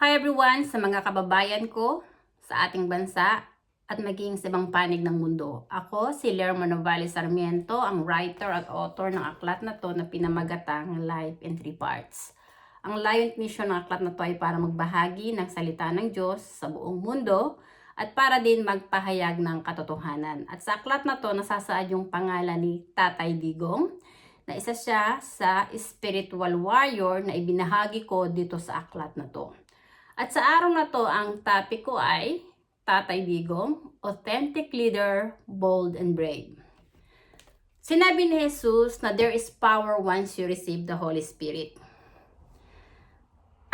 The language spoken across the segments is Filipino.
Hi everyone sa mga kababayan ko sa ating bansa at maging sa ibang panig ng mundo. Ako si Lerma Novales Sarmiento, ang writer at author ng aklat na to na pinamagatang Life in 3 Parts. Ang layo at mission ng aklat na to ay para magbahagi ng salita ng Diyos sa buong mundo at para din magpahayag ng katotohanan. At sa aklat na to nasasaad yung pangalan ni Tatay Digong na isa siya sa spiritual warrior na ibinahagi ko dito sa aklat na to. At sa araw na to, ang topic ko ay Tatay Digong, Authentic Leader, Bold and Brave. Sinabi ni Jesus na there is power once you receive the Holy Spirit.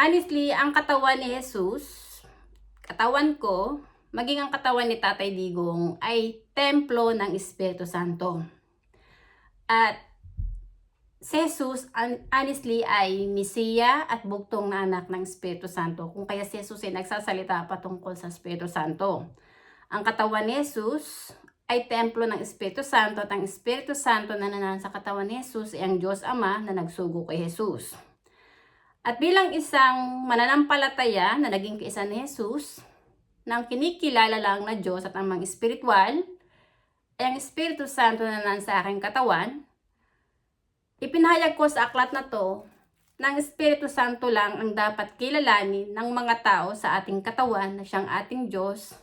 Honestly, ang katawan ni Jesus, katawan ko, maging ang katawan ni Tatay Digong ay templo ng Espiritu Santo. At si Jesus, honestly, ay Mesiya at bugtong na anak ng Espiritu Santo. Kung kaya si Jesus ay nagsasalita patungkol sa Espiritu Santo. Ang katawan ni Jesus ay templo ng Espiritu Santo at ang Espiritu Santo na nananahan sa katawan ni Jesus ay ang Diyos Ama na nagsugo kay Jesus. At bilang isang mananampalataya na naging kaisa ni Jesus, na ang kinikilala lang na Diyos at Amang Espiritual, ay ang Espiritu Santo na nananahan sa aking katawan. Ipinahayag ko sa aklat na to na ang Espiritu Santo lang ang dapat kilalanin ng mga tao sa ating katawan na siyang ating Diyos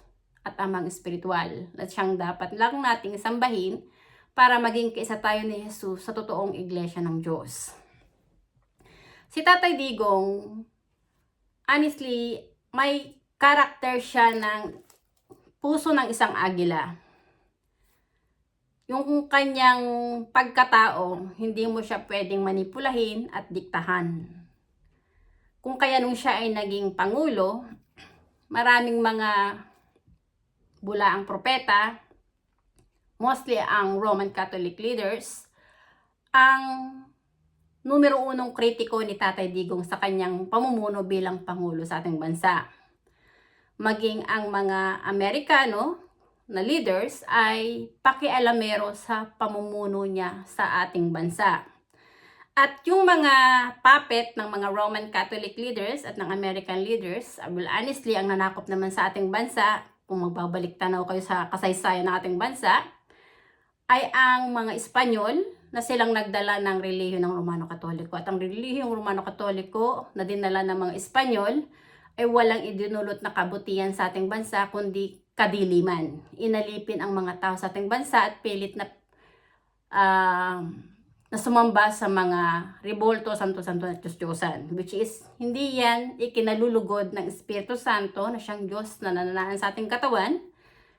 at Amang Espiritual. At siyang dapat lang nating sambahin para maging kaisa tayo ni Jesus sa totoong iglesia ng Diyos. Si Tatay Digong, honestly, may karakter siya ng puso ng isang agila. Yung kanyang pagkatao, hindi mo siya pwedeng manipulahin at diktahan. Kung kaya nung siya ay naging pangulo, maraming mga bulaang propeta, mostly ang Roman Catholic leaders, ang numero unong kritiko ni Tatay Digong sa kanyang pamumuno bilang pangulo sa ating bansa. Maging ang mga Amerikano na leaders ay pakialamero sa pamumuno niya sa ating bansa. At yung mga puppet ng mga Roman Catholic leaders at ng American leaders, well, honestly, ang nanakop naman sa ating bansa, kung magbabalik tanaw kayo sa kasaysayan ng ating bansa, ay ang mga Espanyol na silang nagdala ng relihiyon ng Romano Katoliko. At ang relihiyong Romano Katoliko na dinala ng mga Espanyol ay walang idinulot na kabutihan sa ating bansa, kundi kadiliman. Inalipin ang mga tao sa ating bansa at pilit na sumamba sa mga rebolto, santo-santo at Diyos-Diyosan. Which is, hindi yan ikinalulugod ng Espiritu Santo na siyang Diyos na nananahan sa ating katawan,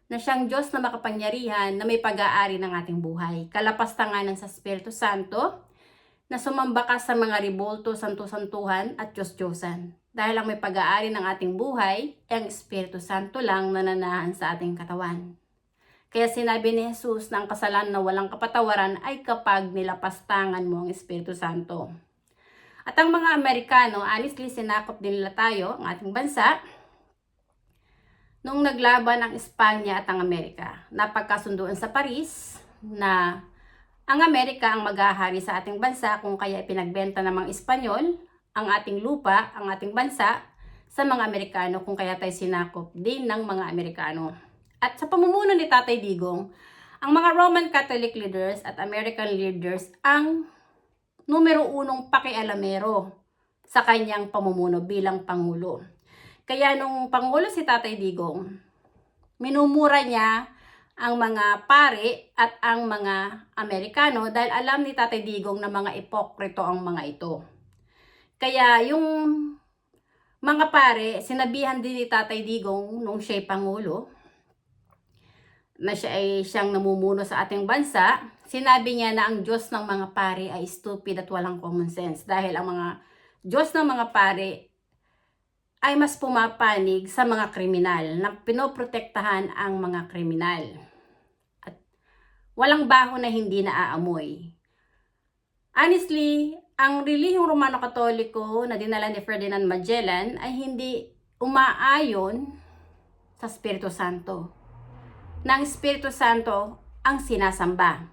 na siyang Diyos na makapangyarihan na may pag-aari ng ating buhay. Kalapastanganan sa Espiritu Santo na sumamba ka sa mga rebolto, santo-santuhan at Diyos-Diyosan. Dahil ang may pag-aari ng ating buhay, ang Espiritu Santo lang nananahan sa ating katawan. Kaya sinabi ni Jesus na ang kasalanan na walang kapatawaran ay kapag nilapastangan mo ang Espiritu Santo. At ang mga Amerikano, honestly, sinakop din nila tayo, ang ating bansa, nung naglaban ang Espanya at ang Amerika. Napagkasunduan sa Paris na ang Amerika ang maghahari sa ating bansa kung kaya ipinagbenta ng mga Espanyol ang ating lupa, ang ating bansa sa mga Amerikano kung kaya tayo sinakop din ng mga Amerikano. At sa pamumuno ni Tatay Digong, ang mga Roman Catholic leaders at American leaders ang numero unong pakialamero sa kanyang pamumuno bilang Pangulo. Kaya nung Pangulo si Tatay Digong, minumura niya ang mga pare at ang mga Amerikano dahil alam ni Tatay Digong na mga ipokrito ang mga ito. Kaya yung mga pare, sinabihan din ni Tatay Digong nung siya'y Pangulo, na siyang namumuno sa ating bansa, sinabi niya na ang Diyos ng mga pare ay stupid at walang common sense. Dahil ang mga Diyos ng mga pare ay mas pumapanig sa mga kriminal, na pinoprotektahan ang mga kriminal. At walang baho na hindi naaamoy. Honestly, ang relihiyong Romano Katoliko na dinala ni Ferdinand Magellan ay hindi umaayon sa Espiritu Santo. Ng Espiritu Santo ang sinasamba,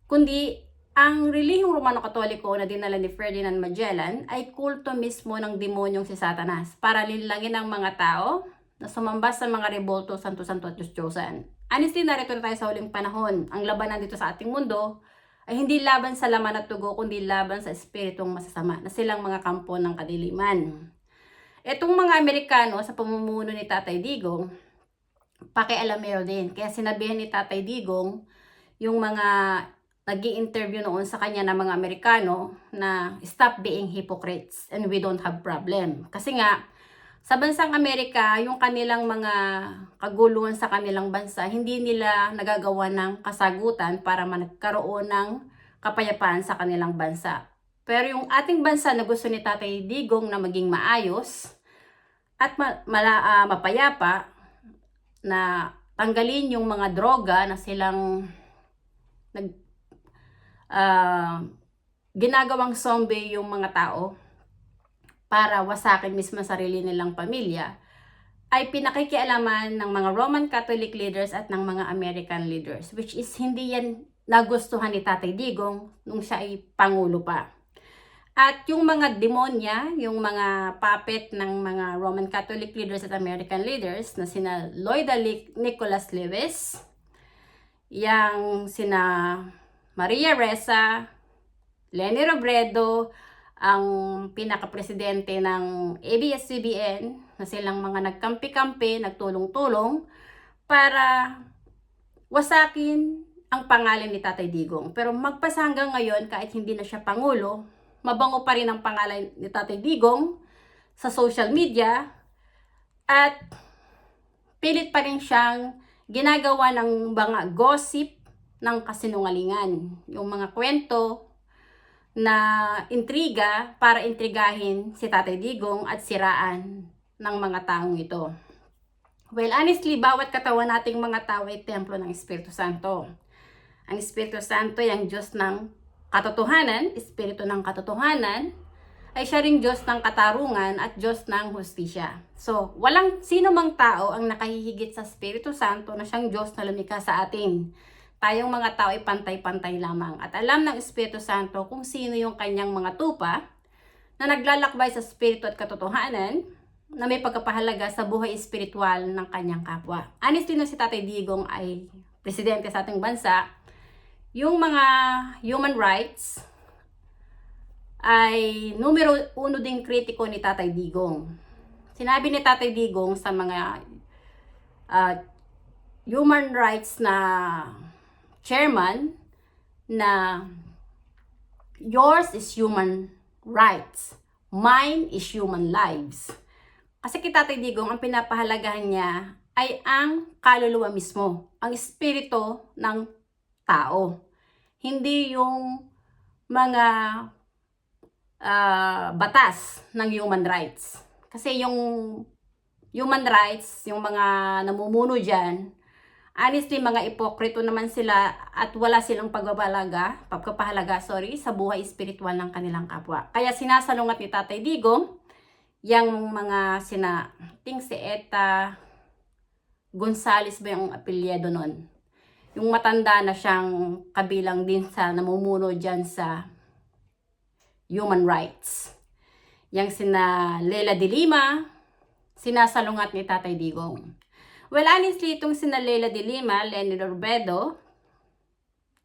kundi Ang relihiyong Romano-Katoliko na dinala ni Ferdinand Magellan ay kulto mismo ng demonyong si Satanas para linlangin ang mga tao na sumamba sa mga rebulto, santo-santo at Diyos-Diyosan. Honestly, narito na tayo sa huling panahon. Ang labanan dito sa ating mundo ay hindi laban sa laman at tugo, kundi laban sa espiritong masasama na silang mga kampo ng kadiliman. Itong mga Amerikano sa pamumuno ni Tatay Digong, pakialamero din. Kaya sinabihan ni Tatay Digong yung mga nag-i-interview noon sa kanya ng mga Amerikano na stop being hypocrites and we don't have problem. Kasi nga, sa bansang Amerika, yung kanilang mga kaguluhan sa kanilang bansa, hindi nila nagagawa ng kasagutan para magkaroon ng kapayapaan sa kanilang bansa. Pero yung ating bansa na gusto ni Tatay Digong na maging maayos at mapayapa, na tanggalin yung mga droga na silang ginagawang zombie yung mga tao para wasakin mismo sarili nilang pamilya, ay pinakikialaman ng mga Roman Catholic leaders at ng mga American leaders, which is hindi yan nagustuhan ni Tatay Digong nung siya ay pangulo pa. At yung mga demonya, yung mga puppet ng mga Roman Catholic leaders at American leaders na sina Loida Nicholas Lewis, yang sina Maria Ressa, Leni Robredo, ang pinaka-presidente ng ABS-CBN, na silang mga nagkampi-kampi, nagtulong-tulong para wasakin ang pangalan ni Tatay Digong. Pero magpasa hanggang ngayon, kahit hindi na siya pangulo, mabango pa rin ang pangalan ni Tatay Digong sa social media at pilit pa rin siyang ginagawa ng mga gossip ng kasinungalingan. Yung mga kwento na intriga para intrigahin si Tatay Digong at siraan ng mga taong ito. Well, honestly, bawat katawan nating mga tao ay templo ng Espiritu Santo. Ang Espiritu Santo ay ang Diyos ng katotohanan, Espiritu ng katotohanan, ay siya ring Diyos ng katarungan at Diyos ng hustisya. So, walang sino mang tao ang nakahihigit sa Espiritu Santo na siyang Diyos na lumikha sa atin. Tayong mga tao ay pantay-pantay lamang. At alam ng Espiritu Santo kung sino yung kanyang mga tupa na naglalakbay sa Espiritu at katotohanan na may pagkapahalaga sa buhay espiritual ng kanyang kapwa. Honestly, na si Tatay Digong ay presidente sa ating bansa, yung mga human rights ay numero uno ding kritiko ni Tatay Digong. Sinabi ni Tatay Digong sa mga human rights na chairman na yours is human rights, mine is human lives. Kasi kay Tatay Digong, ang pinapahalagahan niya ay ang kaluluwa mismo, ang espiritu ng tao. Hindi yung mga batas ng human rights. Kasi yung human rights, yung mga namumuno dyan, honestly, mga ipokrito naman sila at wala silang pagpapahalaga sa buhay espiritual ng kanilang kapwa. Kaya sinasalungat ni Tatay Digong yung mga si Eta Gonzales ba yung apelyido nun? Yung matanda na siyang kabilang din sa namumuno dyan sa human rights. Yang sina Leila de Lima, sinasalungat ni Tatay Digong. Well, honestly, itong sina Leila de Lima, Leni Robredo,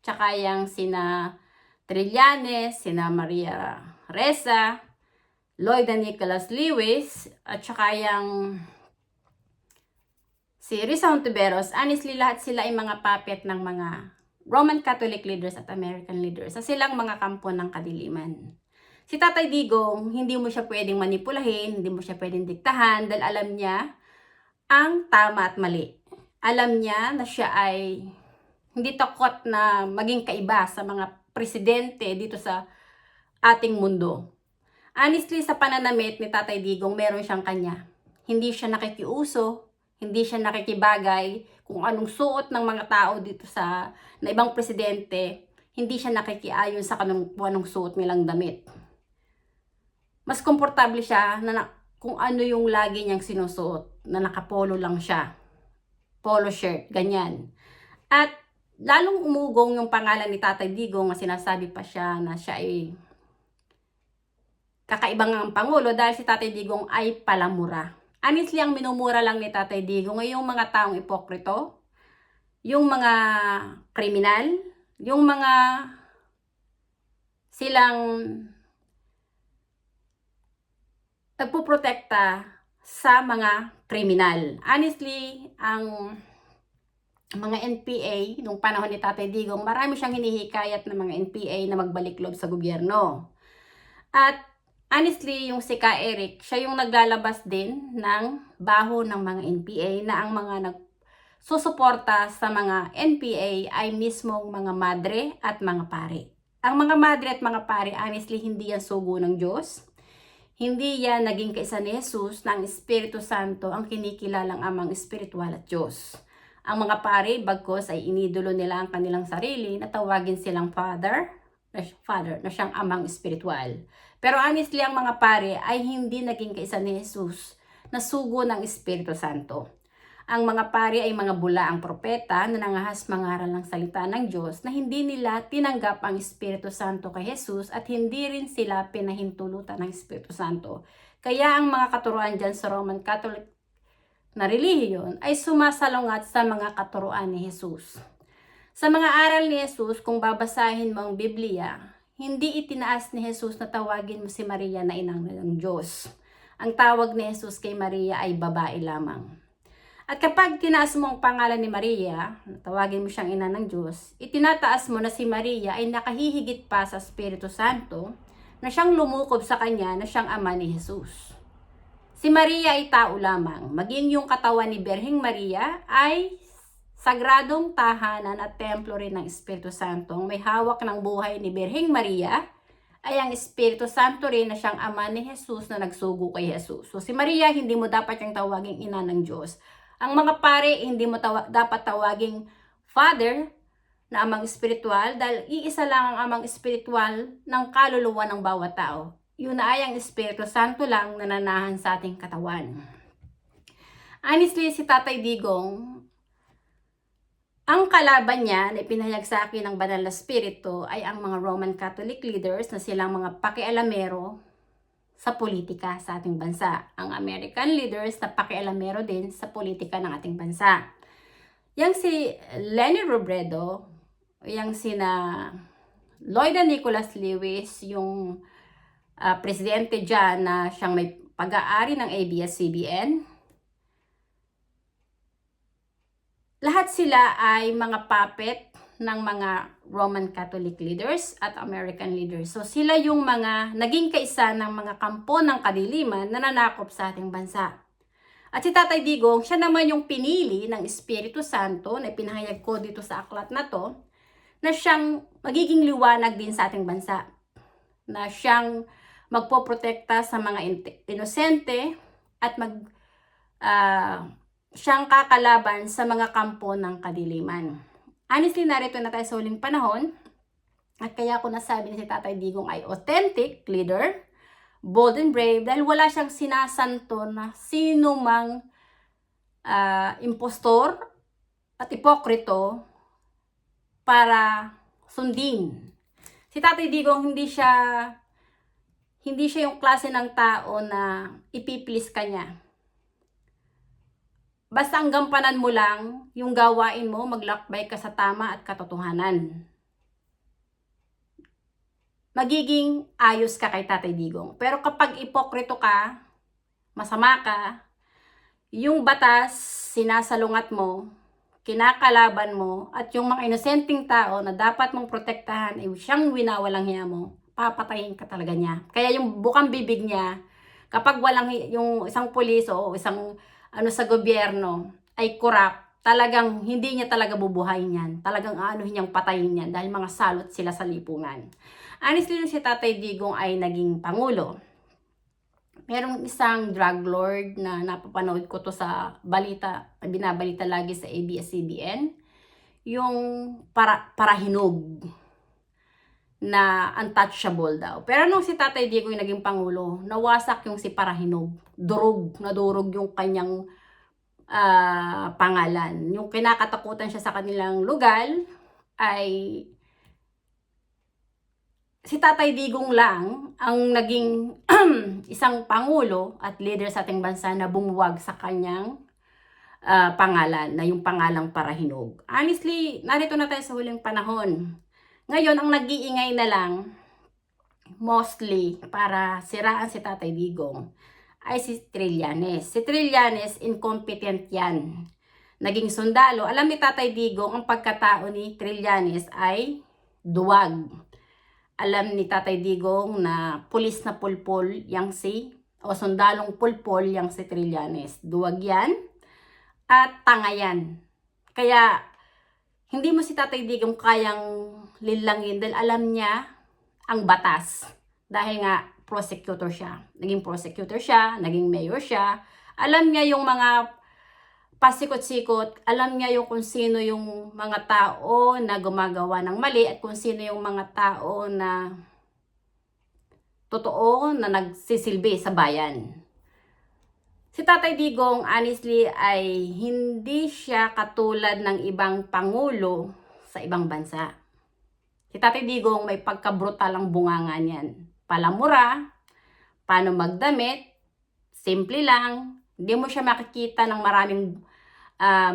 tsaka yung sina Trillanes, sina Maria Ressa, Loida Nicholas Lewis, at tsaka yung si Risa Hontiveros, honestly, lahat sila ay mga puppet ng mga Roman Catholic leaders at American leaders sa silang mga kampo ng kadiliman. Si Tatay Digong, hindi mo siya pwedeng manipulahin, hindi mo siya pwedeng diktahan dahil alam niya ang tama at mali. Alam niya na siya ay hindi takot na maging kaiba sa mga presidente dito sa ating mundo. Honestly, sa pananamit ni Tatay Digong, meron siyang kanya. Hindi siya nakikiuso, hindi siya nakikibagay kung anong suot ng mga tao dito na ibang presidente, hindi siya nakikiayon sa kung anong suot nilang damit. Mas komportable siya na kung ano yung lagi niyang sinusuot, na nakapolo lang siya. Polo shirt, ganyan. At lalong umugong yung pangalan ni Tatay Digong, na sinasabi pa siya na siya ay kakaibang ang Pangulo dahil si Tatay Digong ay palamura. Honestly, ang minumura lang ni Tatay Digong ay yung mga taong ipokrito, yung mga kriminal, yung mga silang nagpuprotekta sa mga kriminal. Honestly, ang mga NPA, nung panahon ni Tatay Digong, marami siyang hinihikayat ng mga NPA na magbalik loob sa gobyerno. At honestly, yung si Ka Eric, siya yung naglalabas din ng baho ng mga NPA na ang mga nagsusuporta sa mga NPA ay mismong mga madre at mga pare. Ang mga madre at mga pare, honestly, hindi yan sugo ng Diyos. Hindi yan naging kaisa ni Jesus na ang Espiritu Santo ang kinikilalang amang espiritual at Diyos. Ang mga pare, bagkos ay inidolo nila ang kanilang sarili na tawagin silang Father na siyang amang espiritual. Pero honestly, ang mga pare ay hindi naging kaisa ni Jesus na sugo ng Espiritu Santo. Ang mga pare ay mga bulaang propeta na nangahas mangaral ng salita ng Diyos na hindi nila tinanggap ang Espiritu Santo kay Jesus at hindi rin sila pinahintulutan ng Espiritu Santo. Kaya ang mga katuruan dyan sa Roman Catholic na relihiyon ay sumasalungat sa mga katuruan ni Jesus. Sa mga aral ni Jesus, kung babasahin mo ang Biblia, hindi itinaas ni Jesus na tawagin mo si Maria na inang ng Diyos. Ang tawag ni Jesus kay Maria ay babae lamang. At kapag tinaas mo ang pangalan ni Maria, tawagin mo siyang ina ng Diyos, itinataas mo na si Maria ay nakahihigit pa sa Espiritu Santo na siyang lumukob sa kanya na siyang ama ni Jesus. Si Maria ay tao lamang, maging yung katawan ni Birheng Maria ay sagradong tahanan at templo rin ng Espiritu Santo. May hawak ng buhay ni Birheng Maria ay ang Espiritu Santo rin na siyang ama ni Jesus na nagsugo kay Jesus. So si Maria, hindi mo dapat yung tawaging ina ng Diyos. Ang mga pare, hindi mo dapat tawaging Father na amang espiritual dahil iisa lang ang amang espiritual ng kaluluwa ng bawat tao. Yun na ay ang Espiritu Santo lang na nananahan sa ating katawan. Honestly, si Tatay Digong, ang kalaban niya na ipinahayag sa akin ng Banal na Espiritu ay ang mga Roman Catholic leaders na silang mga pakialamero sa politika sa ating bansa. Ang American leaders na pakialamero din sa politika ng ating bansa. Yang si Leni Robredo, yang sina Lloyd and Nicholas Lewis, yung presidente dyan na siyang may pag-aari ng ABS-CBN. Lahat sila ay mga puppet ng mga Roman Catholic leaders at American leaders. So sila yung mga naging kaisa ng mga kampo ng kadiliman na nanakop sa ating bansa. At si Tatay Digong, siya naman yung pinili ng Espiritu Santo na pinahayag ko dito sa aklat na to, na siyang magiging liwanag din sa ating bansa. Na siyang magpoprotekta sa mga inosente at siyang kakalaban sa mga kampo ng kadiliman. Honestly, narito na tayo sa huling panahon at kaya ko nasabi na si Tatay Digong ay authentic leader, bold and brave dahil wala siyang sinasanto na sino mang impostor at ipokrito para sundin. Si Tatay Digong hindi siya yung klase ng tao na ipiplis ka niya. Basta ang gampanan mo lang, yung gawain mo, maglakbay ka sa tama at katotohanan. Magiging ayos ka kay Tatay Digong. Pero kapag ipokrito ka, masama ka, yung batas, sinasalungat mo, kinakalaban mo, at yung mga inosenteng tao na dapat mong protektahan, ay siyang winawalang hiya mo, papatayin ka talaga niya. Kaya yung bukang bibig niya, kapag walang yung isang pulis o isang sa gobyerno ay corrupt, talagang hindi niya talaga bubuhayin yan. Talagang niyang patayin yan dahil mga salot sila sa lipungan. Honestly, si Tatay Digong ay naging pangulo. Merong isang drug lord na napapanood ko to sa balita, binabalita lagi sa ABS-CBN, yung parahinog na untouchable daw. Pero nung si Tatay Digong yung naging pangulo, nawasak yung si Parahinog. Nadurog yung kanyang pangalan. Yung kinakatakutan siya sa kanilang lugar, ay si Tatay Digong lang ang naging isang pangulo at leader sa ating bansa na bumuwag sa kanyang pangalan, na yung pangalang Parahinog. Honestly, narito na tayo sa huling panahon. Ngayon, ang nag-iingay na lang, mostly para siraan si Tatay Digong, ay si Trillanes. Si Trillanes, incompetent yan. Naging sundalo. Alam ni Tatay Digong, ang pagkatao ni Trillanes ay duwag. Alam ni Tatay Digong na pulis na pulpol yang o sundalong pulpol yang si Trillanes. Duwag yan at tanga yan. Kaya hindi mo si Tatay Digong kayang linlangin dahil alam niya ang batas. Dahil nga prosecutor siya. Naging prosecutor siya, naging mayor siya. Alam niya yung mga pasikot-sikot, alam niya yung kung sino yung mga tao na gumagawa ng mali at kung sino yung mga tao na totoo na nagsisilbi sa bayan. Si Tatay Digong, honestly, ay hindi siya katulad ng ibang pangulo sa ibang bansa. Si Tatay Digong may pagka-brutal ang bunganga niyan. Palamura, paano magdamit, simple lang. Hindi mo siya makikita ng maraming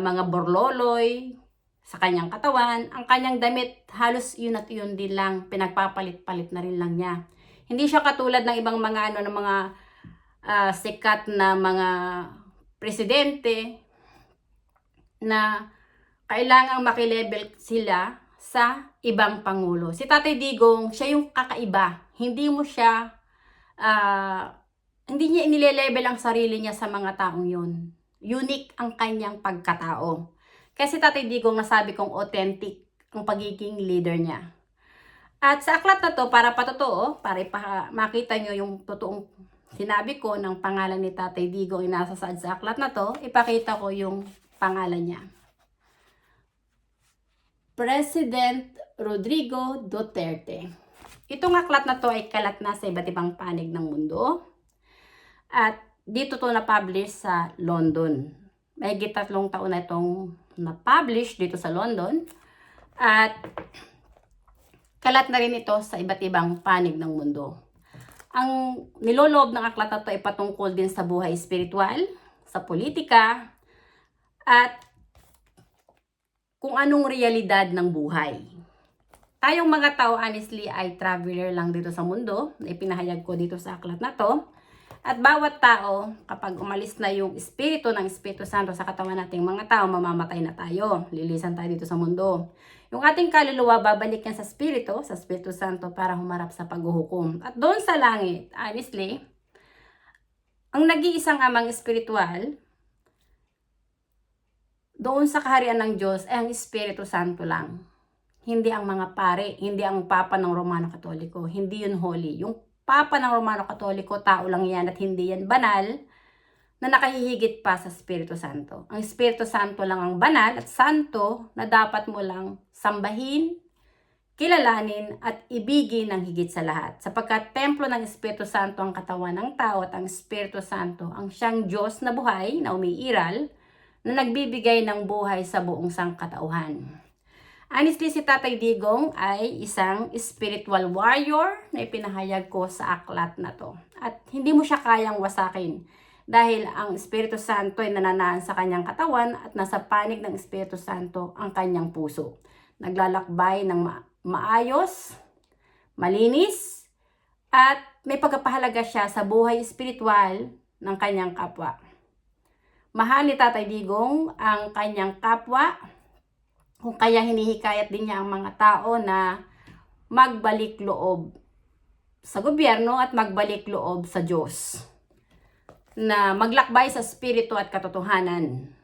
mga borloloy sa kanyang katawan. Ang kanyang damit, halos yun at yun din lang. Pinagpapalit-palit na rin lang niya. Hindi siya katulad ng ibang mga ng mga sikat na mga presidente na kailangang makilabel sila sa ibang pangulo. Si Tatay Digong, siya yung kakaiba. Hindi mo siya hindi niya inilelevel ang sarili niya sa mga taong yun. Unique ang kanyang pagkatao. Kasi Tatay Digong, nasabi kong authentic ang pagiging leader niya. At sa aklat na to, para patotoo, para makita nyo yung totoong sinabi ko ng pangalan ni Tatay Digong inasasaad sa aklat na to, ipakita ko yung pangalan niya. President Rodrigo Duterte. Itong aklat na to ay kalat na sa iba't ibang panig ng mundo. At dito to na-publish sa London. May 3 taon na itong na-publish dito sa London. At kalat na rin ito sa iba't ibang panig ng mundo. Ang niloloob ng aklat na ito ay patungkol din sa buhay espiritual, sa politika, at kung anong realidad ng buhay. Tayong mga tao, honestly, ay traveler lang dito sa mundo. Ipinahayag ko dito sa aklat na to. At bawat tao, kapag umalis na yung Espiritu ng Espiritu Santo sa katawan nating mga tao, mamamatay na tayo. Lilisan tayo dito sa mundo. Yung ating kaluluwa, babalik yan sa Espiritu Santo para humarap sa paghuhukom. At doon sa langit, honestly, ang nag-iisang amang espiritual, doon sa kaharian ng Diyos, ay ang Espiritu Santo lang. Hindi ang mga pare, hindi ang Papa ng Romano Katoliko, hindi yun holy. Yung Papa ng Romano Katoliko, tao lang yan at hindi yan banal na nakahihigit pa sa Espiritu Santo. Ang Espiritu Santo lang ang banal at santo na dapat mo lang sambahin, kilalanin at ibigin ng higit sa lahat. Sapagkat templo ng Espiritu Santo ang katawan ng tao at ang Espiritu Santo ang siyang Diyos na buhay na umiiral na nagbibigay ng buhay sa buong sangkatauhan. Honestly, si Tatay Digong ay isang spiritual warrior na ipinahayag ko sa aklat na to. At hindi mo siya kayang wasakin dahil ang Espiritu Santo ay nananaan sa kanyang katawan at nasa panig ng Espiritu Santo ang kanyang puso. Naglalakbay ng maayos, malinis, at may pagpapahalaga siya sa buhay espiritual ng kanyang kapwa. Mahal ni Tatay Digong ang kanyang kapwa, kung kaya hinihikayat din niya ang mga tao na magbalik loob sa gobyerno at magbalik loob sa Diyos. Na maglakbay sa spirito at katotohanan.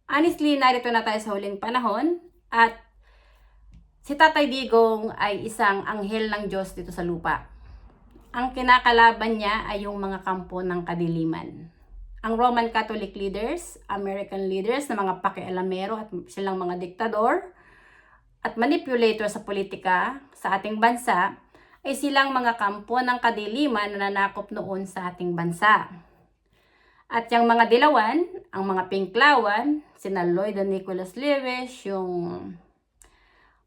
Honestly, narito na tayo sa huling panahon at si Tatay Digong ay isang anghel ng Diyos dito sa lupa. Ang kinakalaban niya ay yung mga kampo ng kadiliman. Ang Roman Catholic leaders, American leaders na mga pakialamero at silang mga diktador at manipulator sa politika sa ating bansa ay silang mga kampo ng kadiliman na nanakop noon sa ating bansa. At yung mga dilawan, ang mga pinklawan, sina Lloyd and Nicholas Lewis, yung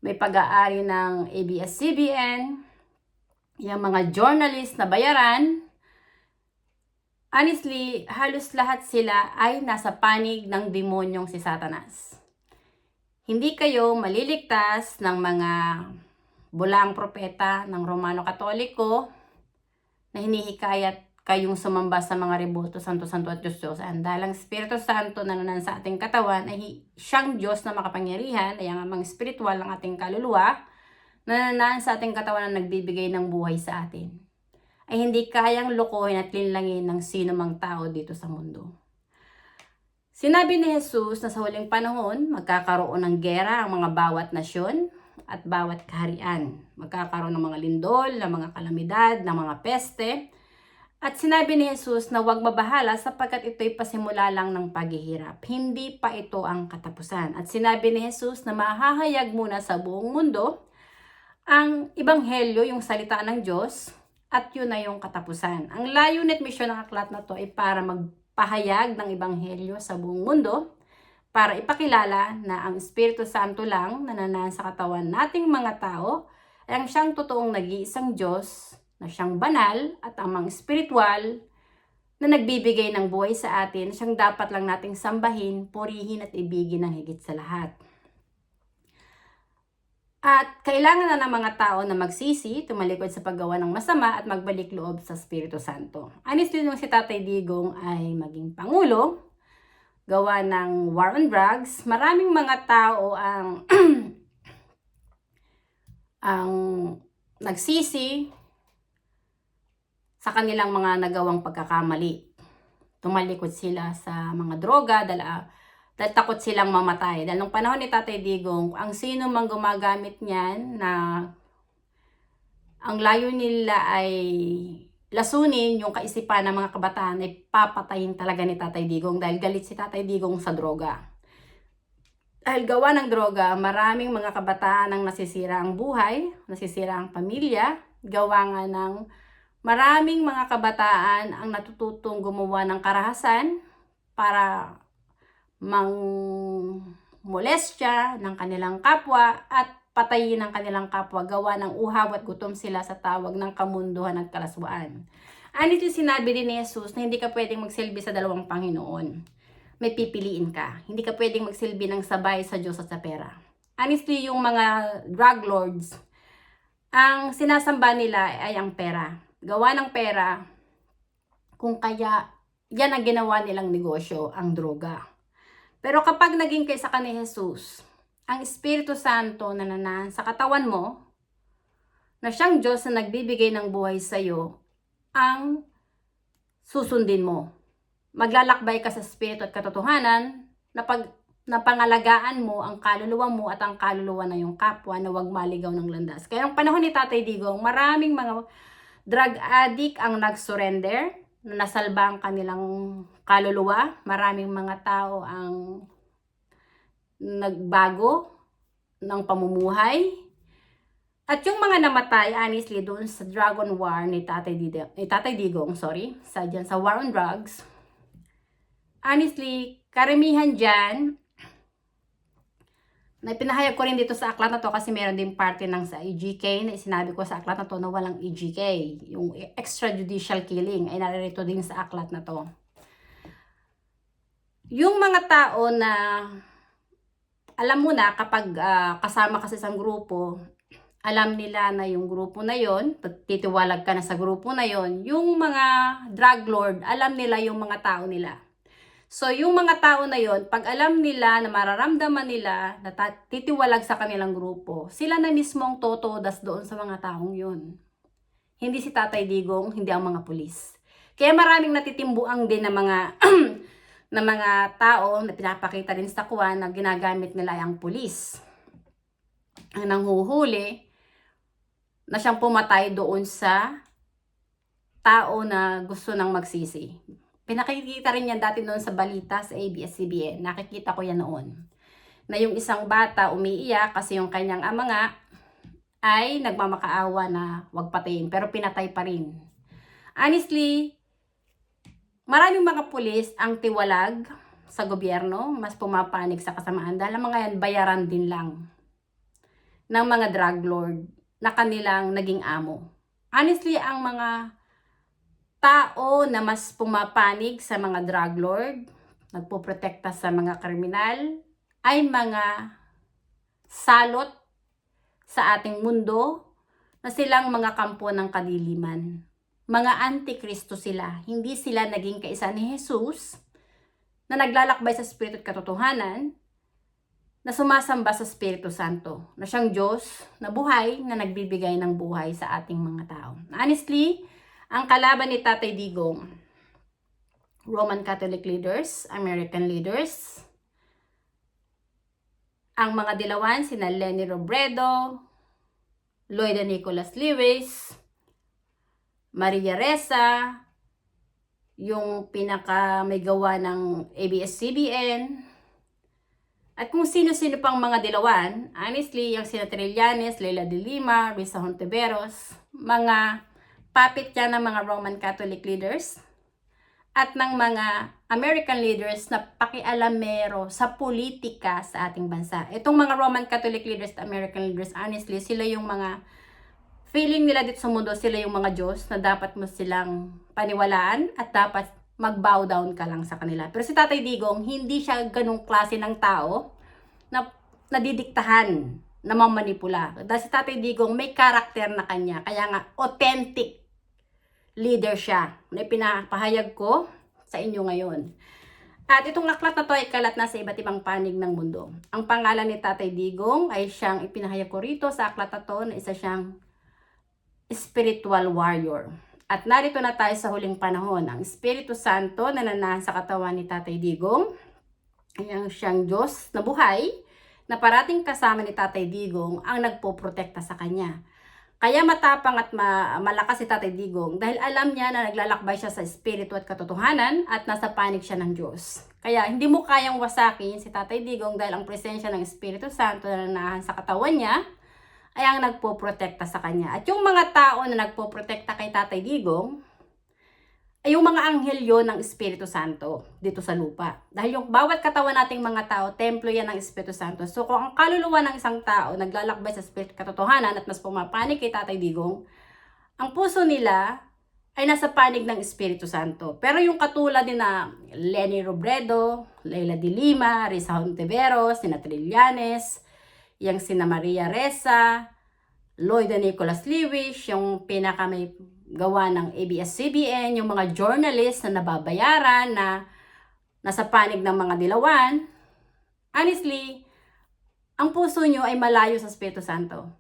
may pag-aari ng ABS-CBN, yung mga journalist na bayaran. Honestly, halos lahat sila ay nasa panig ng demonyong si Satanas. Hindi kayo maliligtas ng mga bulang propeta ng Romano Katoliko na hinihikayat kayong sumamba sa mga riboto, santo-santo at Diyos-Diyos. Dahil ang Espiritu Santo na nanan sa ating katawan ay siyang Diyos na makapangyarihan, ay ang amang spiritual ng ating kaluluwa na nanan sa ating katawan na nagbibigay ng buhay sa atin. Ay hindi kayang lokohin at linlangin ng sino mang tao dito sa mundo. Sinabi ni Jesus na sa huling panahon, magkakaroon ng gera ang mga bawat nasyon at bawat kaharian. Magkakaroon ng mga lindol, ng mga kalamidad, ng mga peste. At sinabi ni Jesus na huwag mabahala sapagkat ito'y pasimula lang ng paghihirap. Hindi pa ito ang katapusan. At sinabi ni Jesus na mahahayag muna sa buong mundo ang ebanghelyo, yung salita ng Diyos, at yun na yung katapusan. Ang layunin at misyon ng aklat na to ay para magpahayag ng ebanghelyo sa buong mundo, para ipakilala na ang Espiritu Santo lang na nanan sa katawan nating mga tao ay ang siyang totoong nag-iisang Diyos, na siyang banal at amang spiritual na nagbibigay ng buhay sa atin, siyang dapat lang nating sambahin, purihin at ibigin ng higit sa lahat. At kailangan na ng mga tao na magsisi, tumalikod sa paggawa ng masama at magbalik loob sa Espiritu Santo. Honestly, nung si Tatay Digong ay maging Pangulo, gawa ng war on drugs, maraming mga tao ang ang nagsisi sa kanilang mga nagawang pagkakamali. Tumalikod sila sa mga droga dahil takot silang mamatay. Dahil nung panahon ni Tatay Digong, ang sino mang gumagamit niyan na ang layo nila ay lasunin yung kaisipan ng mga kabataan, ay papatayin talaga ni Tatay Digong dahil galit si Tatay Digong sa droga. Dahil gawa ng droga, maraming mga kabataan ang nasisira ang buhay, nasisira ang pamilya, gawa nga ng maraming mga kabataan ang natututong gumawa ng karahasan para molestya ng kanilang kapwa at patayin ng kanilang kapwa, gawa ng uhaw at gutom sila sa tawag ng kamunduhan at kalaswaan. Ito sinabi din ni Jesus na hindi ka pwedeng magsilbi sa dalawang Panginoon. May pipiliin ka. Hindi ka pwedeng magsilbi ng sabay sa Diyos at sa pera. Honestly, yung mga drug lords, ang sinasamba nila ay ang pera. Gawa ng pera, kung kaya yan ang ginawa nilang negosyo, ang droga. Pero kapag naging kaysa ka ni Jesus, ang Espiritu Santo na nanan sa katawan mo, na siyang Diyos na nagbibigay ng buhay sa iyo, ang susundin mo. Maglalakbay ka sa Espiritu at katotohanan na pangalagaan mo ang kaluluwa mo at ang kaluluwa na yung kapwa na huwag maligaw ng landas. Kaya ng panahon ni Tatay Digong, maraming mga drug addict ang nag-surrender, na nasalba ang kanilang kaluluwa. Maraming mga tao ang nagbago ng pamumuhay. At yung mga namatay, honestly, doon sa Dragon War ni Tatay Digong, sa War on Drugs, honestly, karamihan dyan, na pinahayag ko rin dito sa aklat na to kasi meron din parte ng sa EGK na sinabi ko sa aklat na to na walang EGK. Yung extrajudicial killing ay naririto din sa aklat na to. Yung mga tao na alam mo na kapag kasama ka sa isang grupo, alam nila na yung grupo na yon, titiwalag ka na sa grupo na yon, yung mga drug lord, alam nila yung mga tao nila. So, yung mga tao na yon, pag alam nila na mararamdaman nila na titiwalag sa kanilang grupo, sila na mismo ang totodas doon sa mga taong yon. Hindi si Tatay Digong, hindi ang mga pulis. Kaya maraming natitimbuang din na mga na mga tao na pinapakita rin sa kuwan na ginagamit nila ang pulis. Ang nanghuhuli na siyang pumatay doon sa tao na gusto nang magsisi. Pinakikita rin yan dati noon sa balita sa ABS-CBN. Nakikita ko yan noon. Na yung isang bata umiiyak kasi yung kanyang ama nga ay nagmamakaawa na wag patayin. Pero pinatay pa rin. Honestly, maraming mga pulis ang tiwalag sa gobyerno. Mas pumapanig sa kasamaan. Dahil mga yan bayaran din lang. ng mga drug lord na kanilang naging amo. Honestly, ang mga tao na mas pumapanig sa mga drug lord, nagpoprotekta sa mga kriminal, ay mga salot sa ating mundo na silang mga kampo ng kadiliman. Mga antikristo sila. Hindi sila naging kaisa ni Jesus na naglalakbay sa Espiritu at katotohanan, na sumasamba sa Espiritu Santo, na siyang Diyos na buhay, na nagbibigay ng buhay sa ating mga tao. Honestly, ang kalaban ni Tatay Digong, Roman Catholic leaders, American leaders, ang mga dilawan, sina Leni Robredo, Loida Nicholas Lewis, Maria Ressa, yung pinaka may gawa ng ABS-CBN, at kung sino-sino pang mga dilawan. Honestly, yung sina Trillanes, Leila de Lima, Risa Hontiveros, mga puppet yan ng mga Roman Catholic leaders at ng mga American leaders na pakialamero sa politika sa ating bansa. Itong mga Roman Catholic leaders at American leaders, honestly, sila yung mga feeling nila dito sa mundo, sila yung mga Diyos na dapat mo silang paniwalaan at dapat mag-bow down ka lang sa kanila. Pero si Tatay Digong, hindi siya ganung klase ng tao na nadidiktahan, na mamanipula. Dahil si Tatay Digong may karakter na kanya, kaya nga authentic leader siya, na pinapahayag ko sa inyo ngayon. At itong aklat na to ay kalat na sa iba't ibang panig ng mundo. Ang pangalan ni Tatay Digong ay siyang ipinahayag ko rito sa aklat na to, na isa siyang spiritual warrior. At narito na tayo sa huling panahon. Ang Espiritu Santo na nanahan sa katawan ni Tatay Digong ay ang siyang Diyos na buhay, na parating kasama ni Tatay Digong ang nagpoprotekta sa kanya. Kaya matapang at malakas si Tatay Digong dahil alam niya na naglalakbay siya sa Espiritu at katotohanan at nasa panig siya ng Diyos. Kaya hindi mo kayang wasakin si Tatay Digong dahil ang presensya ng Espiritu Santo na nanahan sa katawan niya ay ang nagpoprotekta sa kanya. At yung mga tao na nagpoprotekta kay Tatay Digong ay yung mga anghel yon ng Espiritu Santo dito sa lupa. Dahil yung bawat katawan nating mga tao, templo yan ng Espiritu Santo. So kung ang kaluluwa ng isang tao naglalakbay sa Espiritu katotohanan at mas pumapanig kay Tatay Digong, ang puso nila ay nasa panig ng Espiritu Santo. Pero yung katulad ni na Leni Robredo, Leila de Lima, Risa Hontiveros, sina Trillanes, yung sina Maria Ressa, Loida Nicholas Lewis, yung pinaka may gawa ng ABS-CBN, yung mga journalists na nababayaran, na nasa panig ng mga dilawan. Honestly, ang puso nyo ay malayo sa Espiritu Santo.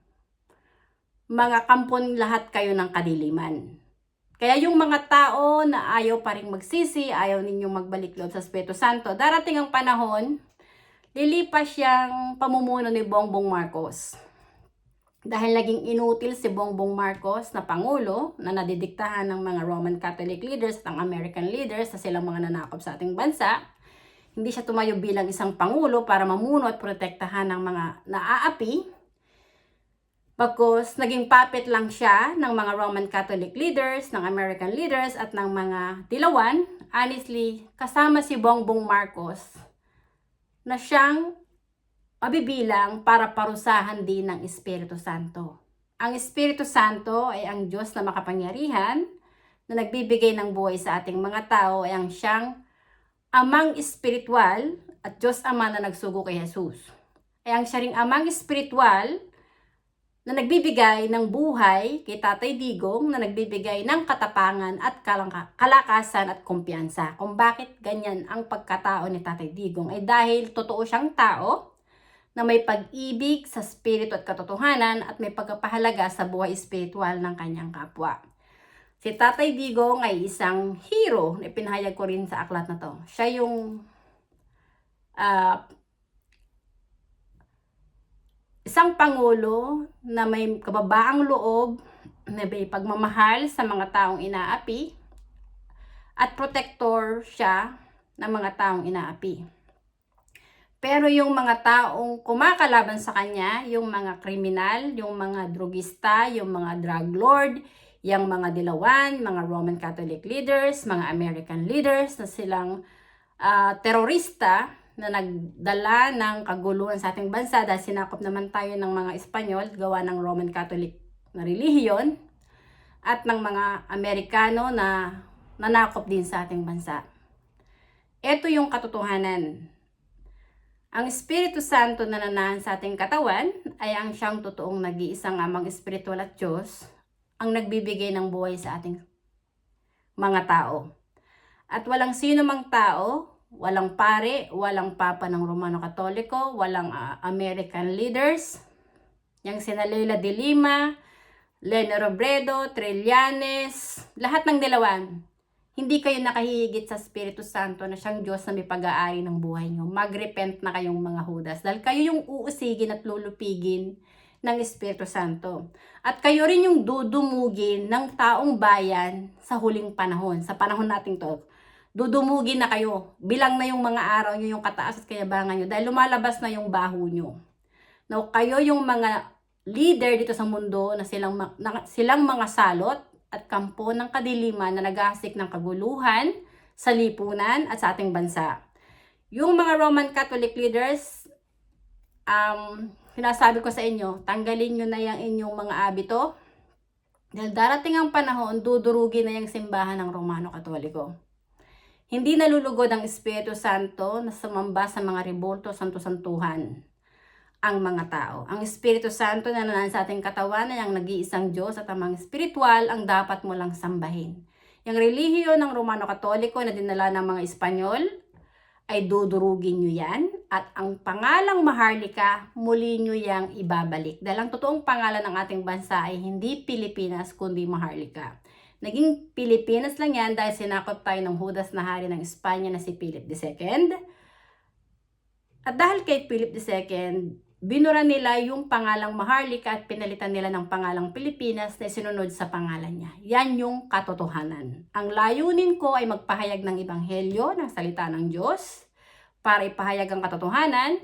Mga kampon lahat kayo ng kadiliman. Kaya yung mga tao na ayaw pa rin magsisi, ayaw ninyong magbalik loob sa Espiritu Santo, darating ang panahon, lilipas siyang pamumuno ni Bongbong Marcos. Dahil naging inutil si Bongbong Marcos na Pangulo na nadidiktahan ng mga Roman Catholic leaders at ng American leaders na silang mga nanakop sa ating bansa, hindi siya tumayo bilang isang Pangulo para mamuno at protektahan ng mga naaapi. Bagkus naging puppet lang siya ng mga Roman Catholic leaders, ng American leaders at ng mga dilawan. Honestly, kasama si Bongbong Marcos na siyang mabibilang para parusahan din ng Espiritu Santo. Ang Espiritu Santo ay ang Diyos na makapangyarihan na nagbibigay ng buhay sa ating mga tao, ay ang siyang amang espiritual at Diyos Ama na nagsugo kay Jesus. Ay ang siya ring amang espiritual na nagbibigay ng buhay kay Tatay Digong, na nagbibigay ng katapangan at kalakasan at kumpiyansa. Kung bakit ganyan ang pagkatao ni Tatay Digong ay dahil totoo siyang tao na may pag-ibig sa spirito at katotohanan at may pagpapahalaga sa buhay espiritual ng kanyang kapwa. Si Tatay Digong ay isang hero na ipinahayag ko rin sa aklat na to. Siya yung isang pangulo na may kababaang loob, na may pagmamahal sa mga taong inaapi, at protector siya ng mga taong inaapi. Pero yung mga taong kumakalaban sa kanya, yung mga kriminal, yung mga drugista, yung mga drug lord, yung mga dilawan, mga Roman Catholic leaders, mga American leaders na silang terorista, na nagdala ng kaguluhan sa ating bansa dahil sinakop naman tayo ng mga Espanyol gawa ng Roman Catholic na relihiyon at ng mga Amerikano na nanakop din sa ating bansa. Ito yung katotohanan. Ang Espiritu Santo na nanahan sa ating katawan ay ang siyang totoong nag-iisang amang espiritual at Diyos ang nagbibigay ng buhay sa ating mga tao. At walang sino mang tao, walang pare, walang papa ng Romano Katoliko, walang American leaders, yung sina Leila de Lima, Lene Robredo, Trillanes, lahat ng dilawan. Hindi kayo nakahihigit sa Espiritu Santo na siyang Diyos na may pag-aari ng buhay nyo. Mag-repent na kayong mga Judas dahil kayo yung uusigin at lulupigin ng Espiritu Santo. At kayo rin yung dudumugin ng taong bayan sa huling panahon. Sa panahon natin to, dudumugin na kayo. Bilang na yung mga araw nyo, yung kataas at kayabangan nyo dahil lumalabas na yung baho nyo. Now, kayo yung mga leader dito sa mundo na silang mga salot at kampo ng kadiliman na naghahasik ng kaguluhan sa lipunan at sa ating bansa. Yung mga Roman Catholic leaders, sinasabi ko sa inyo, tanggalin nyo na yung inyong mga abito dahil darating ang panahon, dudurugin na yung simbahan ng Romano Katoliko. Hindi nalulugod ang Espiritu Santo na sumamba sa mga rebulto, santo-santuhan ang mga tao. Ang Espiritu Santo na nanahan sa ating katawan ay ang nag-iisang Diyos at amang espiritual ang dapat mo lang sambahin. Yung relihiyon ng Romano Katoliko na dinala ng mga Espanyol ay dudurugin nyo yan at ang pangalang Maharlika muli nyo yang ibabalik. Dahil ang totoong pangalan ng ating bansa ay hindi Pilipinas kundi Maharlika. Naging Pilipinas lang yan dahil sinakop tayo ng Judas na hari ng Espanya na si Philip II. At dahil kay Philip II, binura nila yung pangalang Maharlika at pinalitan nila ng pangalang Pilipinas na sinunod sa pangalan niya. Yan yung katotohanan. Ang layunin ko ay magpahayag ng ebanghelyo ng salita ng Diyos para ipahayag ang katotohanan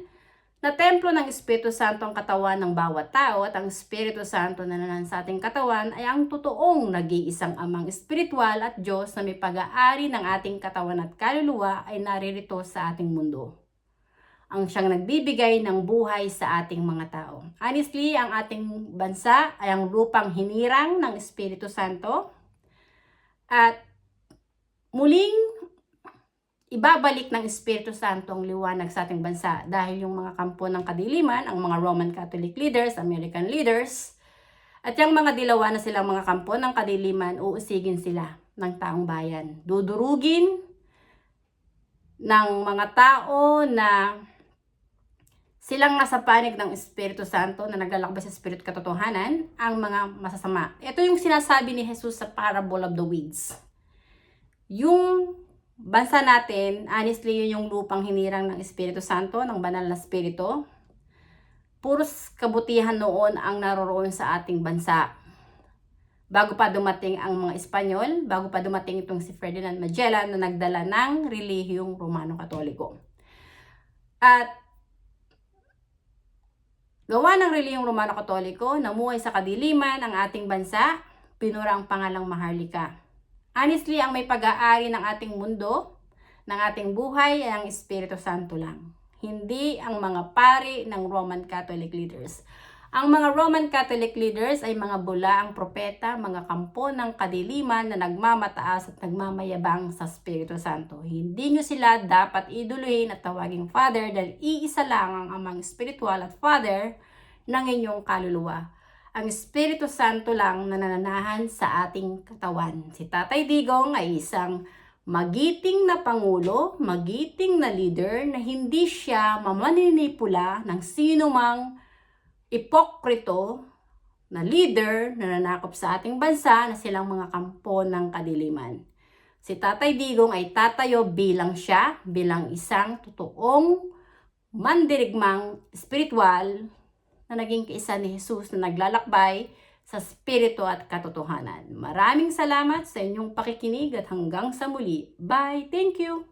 na templo ng Espiritu Santo ang katawan ng bawat tao at ang Espiritu Santo na nanahan sa ating katawan ay ang totoong nag-iisang amang espiritual at Diyos na may pag-aari ng ating katawan at kaluluwa ay naririto sa ating mundo. Ang siyang nagbibigay ng buhay sa ating mga tao. Honestly, ang ating bansa ay ang lupang hinirang ng Espiritu Santo at muling ibabalik ng Espiritu Santo ang liwanag sa ating bansa dahil yung mga kampo ng kadiliman, ang mga Roman Catholic leaders, American leaders, at yung mga dilawan na silang mga kampo ng kadiliman, uusigin sila ng taong bayan. Dudurugin ng mga tao na silang nasa panig ng Espiritu Santo na naglalakbay sa Espiritu katotohanan ang mga masasama. Ito yung sinasabi ni Jesus sa parable of the weeds. Yung bansa natin, honestly, yun yung lupang hinirang ng Espiritu Santo, ng banal na Espiritu. Puros kabutihan noon ang naroroon sa ating bansa. Bago pa dumating ang mga Espanyol, bago pa dumating itong si Ferdinand Magellan na nagdala ng relihiyong Romano Katoliko. At gawa ng relihiyong Romano Katoliko, namuhay sa kadiliman ang ating bansa, pinura ang pangalang Maharlika. Honestly, ang may pag-aari ng ating mundo, ng ating buhay, ay ang Espiritu Santo lang. Hindi ang mga pari ng Roman Catholic leaders. Ang mga Roman Catholic leaders ay mga bulaang propeta, mga kampo ng kadiliman na nagmamataas at nagmamayabang sa Espiritu Santo. Hindi nyo sila dapat iduluhin at tawaging Father dahil iisa lang ang amang spiritual at Father ng inyong kaluluwa. Ang Espiritu Santo lang na nananahan sa ating katawan. Si Tatay Digong ay isang magiting na pangulo, magiting na leader na hindi siya mamaninipula ng sino mang ipokrito na leader na nanakop sa ating bansa na silang mga kampo ng kadiliman. Si Tatay Digong ay tatayo bilang siya, bilang isang totoong mandirigmang espiritual na naging kaisa ni Jesus na naglalakbay sa spirito at katotohanan. Maraming salamat sa inyong pakikinig at hanggang sa muli. Bye! Thank you!